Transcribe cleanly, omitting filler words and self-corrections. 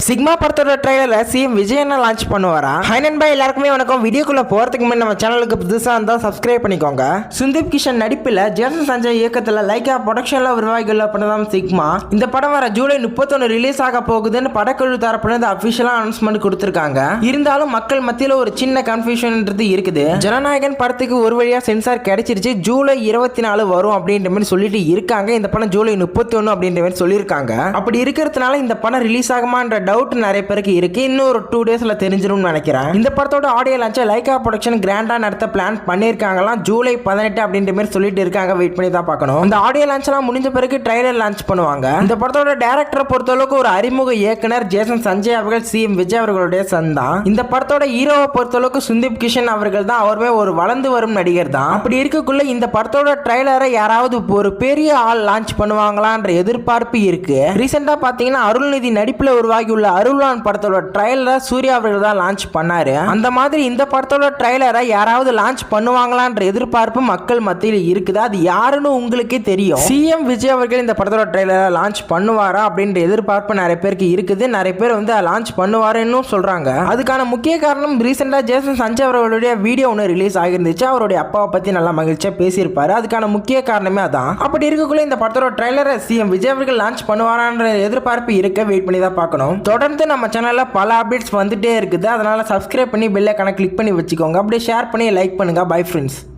Sigma படத்தோட ட்ரைலர்ல CM Vijay என்ன launch பண்ணுவாரா? ஹாய் நண்பா, எல்லாருக்குமே வணக்கம். வீடியோக்குள்ள போறதுக்கு முன்னாடி நம்ம சேனலுக்கு புதுசா இருந்தா சப்ஸ்கிரைப் பண்ணிக்கோங்க. சுந்தீப் கிஷன் நடிப்பில் ஜேசன் சஞ்சய் இயக்கத்துல லைக்கா ப்ரொடக்ஷன்ல உருவாகியுள்ள படம் தான் சிக்மா. இந்த படம் வர ஜூலை 31 ரிலீஸ் ஆக போகுதுன்னு படக்குழு தரப்புல அபிஷியலா அனௌன்ஸ்மெண்ட் கொடுத்திருக்காங்க. இருந்தாலும் மக்கள் மத்தியில ஒரு சின்ன கன்ஃபியூஷன்ன்றது இருக்குது. ஜனநாயகன் படத்துக்கு ஒரு வழியா சென்சார் கிடைச்சிருச்சு, ஜூலை 24 வரும் அப்படின்ற மாதிரி சொல்லிட்டு இருக்காங்க. இந்த படம் ஜூலை 31 அப்படின்ற மாதிரி சொல்லியிருக்காங்க. அப்படி இருக்கிறதுனால இந்த படம் ரிலீஸ் ஆகுமான்ற டவுட் நிறைய பேருக்கு இருக்கு. இன்னும் ஒரு 2 டேஸ்ல தெரிஞ்சிரும்னு நினைக்கிறேன். இந்த படத்தோட ஆடியோ லான்ச் லைகா ப்ரொடக்ஷன் கிராண்டா நடத்த பிளான் பண்ணிருக்காங்களாம். ஜூலை 18 அப்படின்ற மாதிரி சொல்லிட்டு இருக்காங்க. வெயிட் பண்ணி தான் பார்க்கணும். இந்த ஆடியோ லான்ச் எல்லாம் முடிஞ்ச பிறகு ட்ரைலர் லான்ச் பண்ணுவாங்க. இந்த படத்தோட டைரக்டரை பொறுத்தளவுக்கு ஒரு அறிமுக இயக்குனர் ஜேசன் சஞ்சய் அவர்கள் சிஎம் விஜய் அவர்களுடைய சன் தான். இந்த படத்தோட ஹீரோவை பொறுத்தளவுக்கு சுந்தீப் கிஷன் அவர்கள் தான். அவருமே ஒரு வளர்ந்து வரும் நடிகர் தான். அப்படி இருக்கக்குள்ள இந்த படத்தோட ட்ரைலரை யாராவது ஒரு பெரிய ஆள் லான்ச் பண்ணுவாங்களான்ற எதிர்பார்ப்பு இருக்கு. ரீசெண்டா பாத்தீங்கன்னா அருள்நிதி நடிப்புல உருவாகி உள்ள அருள்வான் படத்தோட ட்ரைலரை சூர்யா அவர்கள் தான் லான்ச் பண்ணாரு. அந்த மாதிரி இந்த படத்தோட ட்ரைலரை யாராவது லான்ச் பண்ணுவாங்களான்ற எதிர்பார்ப்பு மக்கள் மத்தியில் இருக்குது. அது யாருன்னு உங்களுக்கே தெரியும். சிஎம் விஜய் அவர்கள் இந்த படத்தோட ட்ரைலரை லான்ச் பண்ணுவாரா அப்படின்ற எதிர்பார்ப்பு நிறைய பேருக்கு இருக்குது. நிறைய பேர் வந்து லான்ச் பண்ணுவாருன்னு சொல்றாங்க. அதுக்கான முக்கிய காரணம் ரீசெண்டா ஜேசன் சஞ்சய் அவர்களுடைய வீடியோ ஒன்று ரிலீஸ் ஆகிருந்துச்சு. அவருடைய அப்பாவை பத்தி நல்லா மகிழ்ச்சியா பேசியிருப்பாரு. அதுக்கான முக்கிய காரணமே அதான். அப்படி இருக்கக்குள்ள இந்த படத்தோட ட்ரைலரை சிஎம் விஜய் அவர்கள் லான்ச் பண்ணுவாரான்ற எதிர்பார்ப்பு இருக்க. வெயிட் பண்ணி தான் பார்க்கணும். தொடர்ந்து நம்ம சேனல்ல பல அப்டேட்ஸ் வந்துட்டே இருக்குது. அதனால சப்ஸ்கிரைப் பண்ணி பெல் ஐகானை கிளிக் பண்ணி வச்சுக்கோங்க. அப்படியே ஷேர் பண்ணி லைக் பண்ணுங்க. Bye friends.